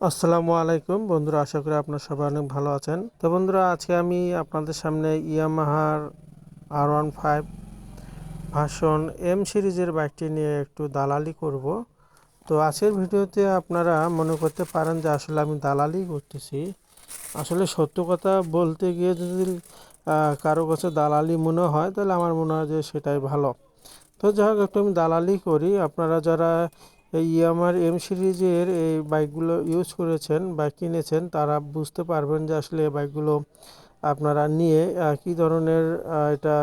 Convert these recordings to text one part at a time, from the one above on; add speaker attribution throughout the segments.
Speaker 1: আসসালামু আলাইকুম বন্ধুরা, আশা করি আপনারা সবাই অনেক ভালো আছেন। তো বন্ধুরা, আজকে আমি আপনাদের সামনে ইয়ামাহার R15 ভার্সন এম সিরিজের বাইকটি নিয়ে একটু দালালি করব। তো আজকের ভিডিওতে আপনারা মনে করতে পারেন যে আসলে আমি দালালি করতেছি। আসলে সত্য কথা বলতে গিয়ে যদি কারো কাছে দালালি মনে হয়, তাহলে আমার মনে হয় যে সেটাই ভালো। তো যাই হোক, একটু আমি দালালি করি। আপনারা যারা এই ইয়ামার এম সিরিজের এই বাইকগুলো ইউজ করেছেন বা কিনেছেন, তারা বুঝতে পারবেন যে আসলে এই বাইকগুলো আপনারা নিয়ে কী ধরনের এটা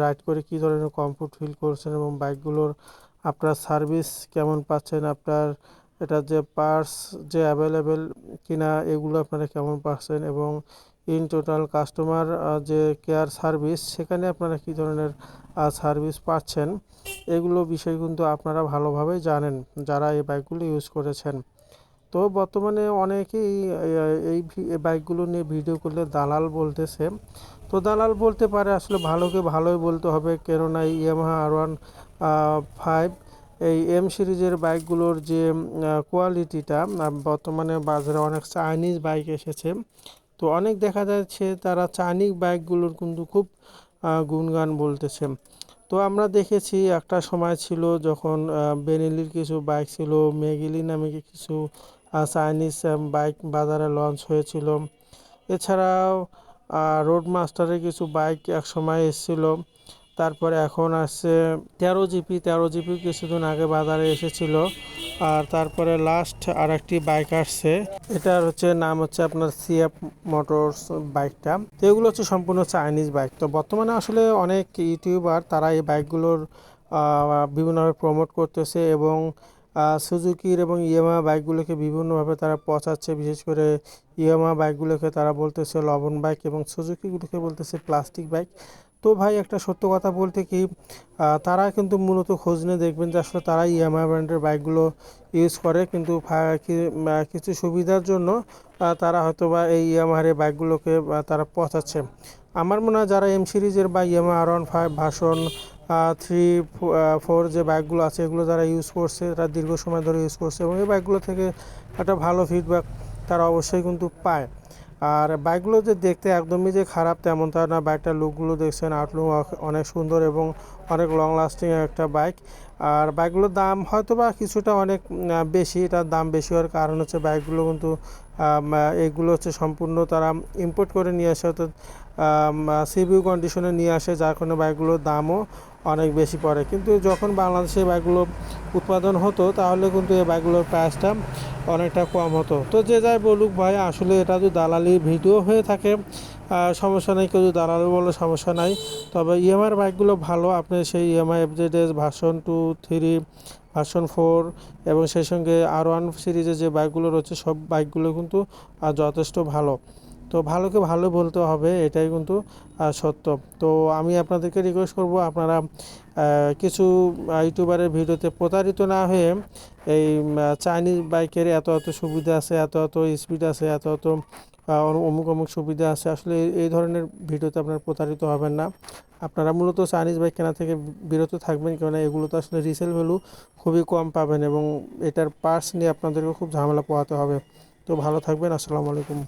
Speaker 1: রাইড করে কী ধরনের কমফোর্ট ফিল করছেন এবং বাইকগুলোর আপনার সার্ভিস কেমন পাচ্ছেন, আপনার এটা যে পার্টস যে অ্যাভেলেবেল কিনা এগুলো আপনারা কেমন পাচ্ছেন, এবং ইন টোটাল কাস্টমার যে কেয়ার সার্ভিস সেখানে আপনারা কী ধরনের সার্ভিস পাচ্ছেন, এগুলো বিষয় কিন্তু আপনারা ভালোভাবেই জানেন যারা এই বাইকগুলো ইউজ করেছেন। তো বর্তমানে অনেকেই এই বাইকগুলো নিয়ে ভিডিও করলে দালাল বলতেছে। তো দালাল বলতে পারে, আসলে ভালোকে ভালোই বলতে হবে, কেননা এই ইয়ামাহা R15 এই এম সিরিজের বাইকগুলোর যে কোয়ালিটিটা, বর্তমানে বাজারে অনেক চাইনিজ বাইক এসেছে। তো অনেক দেখা যাচ্ছে তারা চাইনিজ বাইকগুলোর কিন্তু খুব গুণগান বলতেছে। তো আমরা দেখেছি একটা সময় ছিল যখন বেনেলির কিছু বাইক ছিল, মেগিলি নামে কিছু চাইনিজ বাইক বাজারে লঞ্চ হয়েছিল। এছাড়াও রোড মাস্টারের কিছু বাইক এক সময় এসেছিল। তারপরে এখন আসছে 13 জিপি কিছুদিন আগে বাজারে এসেছিল। আর তারপরে লাস্ট আর একটি বাইক আসছে, এটার নাম হচ্ছে আপনার সিএফ মোটরস বাইকটা। তো এগুলো হচ্ছে সম্পূর্ণ চাইনিজ বাইক। তো বর্তমানে আসলে অনেক ইউটিউবার তারা এই বাইকগুলোর বিভিন্নভাবে প্রমোট করতেছে এবং সুজুকির এবং ইয়ামাহা বাইকগুলোকে বিভিন্নভাবে তারা পচাচ্ছে। বিশেষ করে ইয়ামাহা বাইকগুলোকে তারা বলতেছে লবণ বাইক এবং সুজুকিগুলোকে বলতেছে প্লাস্টিক বাইক। তো ভাই, একটা সত্য কথা বলতে কি, তারা কিন্তু মূলত খোঁজ নিয়ে দেখবেন যে আসলে তারা ইয়ামাহা ব্র্যান্ডের বাইকগুলো ইউজ করে, কিন্তু কিছু সুবিধার জন্য তারা হয়তো বা এই ইয়ামাহার এই বাইকগুলোকে তারা পচাচ্ছে। আমার মনে হয় যারা এম সিরিজের বা ইয়ামাহা R15 ভার্সন 3, 4 যে বাইকগুলো আছে, এগুলো যারা ইউজ করছে, তারা দীর্ঘ সময় ধরে ইউজ করছে এবং এই বাইকগুলো থেকে একটা ভালো ফিডব্যাক তারা অবশ্যই কিন্তু পায়। আর বাইকগুলো যে দেখতে একদমই যে খারাপ তেমন তা না। বাইকটার লুকগুলো দেখছেন, আউটলুক অনেক সুন্দর এবং অনেক লং লাস্টিং একটা বাইক। আর বাইকগুলোর দাম হয়তো বা কিছুটা অনেক বেশি। এটার দাম বেশি হওয়ার কারণ হচ্ছে বাইকগুলো কিন্তু এগুলো সম্পূর্ণ তারা ইম্পোর্ট করে নিয়ে আসে, অর্থাৎ সিবিউ কন্ডিশনে নিয়ে আসে, যার কারণে বাইকগুলোর দামও অনেক বেশি পড়ে। কিন্তু যখন বাংলাদেশে বাইকগুলো উৎপাদন হতো, তাহলে কিন্তু এই বাইকগুলোর প্রাইসটা অনেকটা কম হতো। তো যে যাই বলুক ভাই, আসলে এটা যদি দালালি ভিডিও হয়ে থাকে সমস্যা নেই, কেউ যদি দালালি বলে সমস্যা নাই। তবে ইএমআইয়ের বাইকগুলো ভালো। আপনি সেই ইএমআই এফজেডএস ভার্সন 2, 3, ভার্সন 4 এবং সেই সঙ্গে R1 সিরিজের যে বাইকগুলো রয়েছে, সব বাইকগুলো কিন্তু যথেষ্ট ভালো। তো ভালোকে ভালো বলতে হবে, এটাই কিন্তু সত্য। তো আমি আপনাদেরকে রিকোয়েস্ট করব, আপনারা কিছু ইউটিউবারের ভিডিওতে প্রতারিত না হয়ে এই চাইনিজ বাইকের এত এত সুবিধা আছে, এত এত স্পিড আছে, এত এত অমুক অমুক সুবিধা আছে, আসলে এই ধরনের ভিডিওতে আপনারা প্রতারিত হবেন না। আপনারা মূলত চাইনিজ বাইক কেনা থেকে বিরত থাকবেন, কেননা এগুলো তো আসলে রিসেল ভ্যালু খুবই কম পাবেন এবং এটার পার্টস নিয়ে আপনাদেরকে খুব ঝামেলা পোহাতে হবে। তো ভালো থাকবেন। আসসালামু আলাইকুম।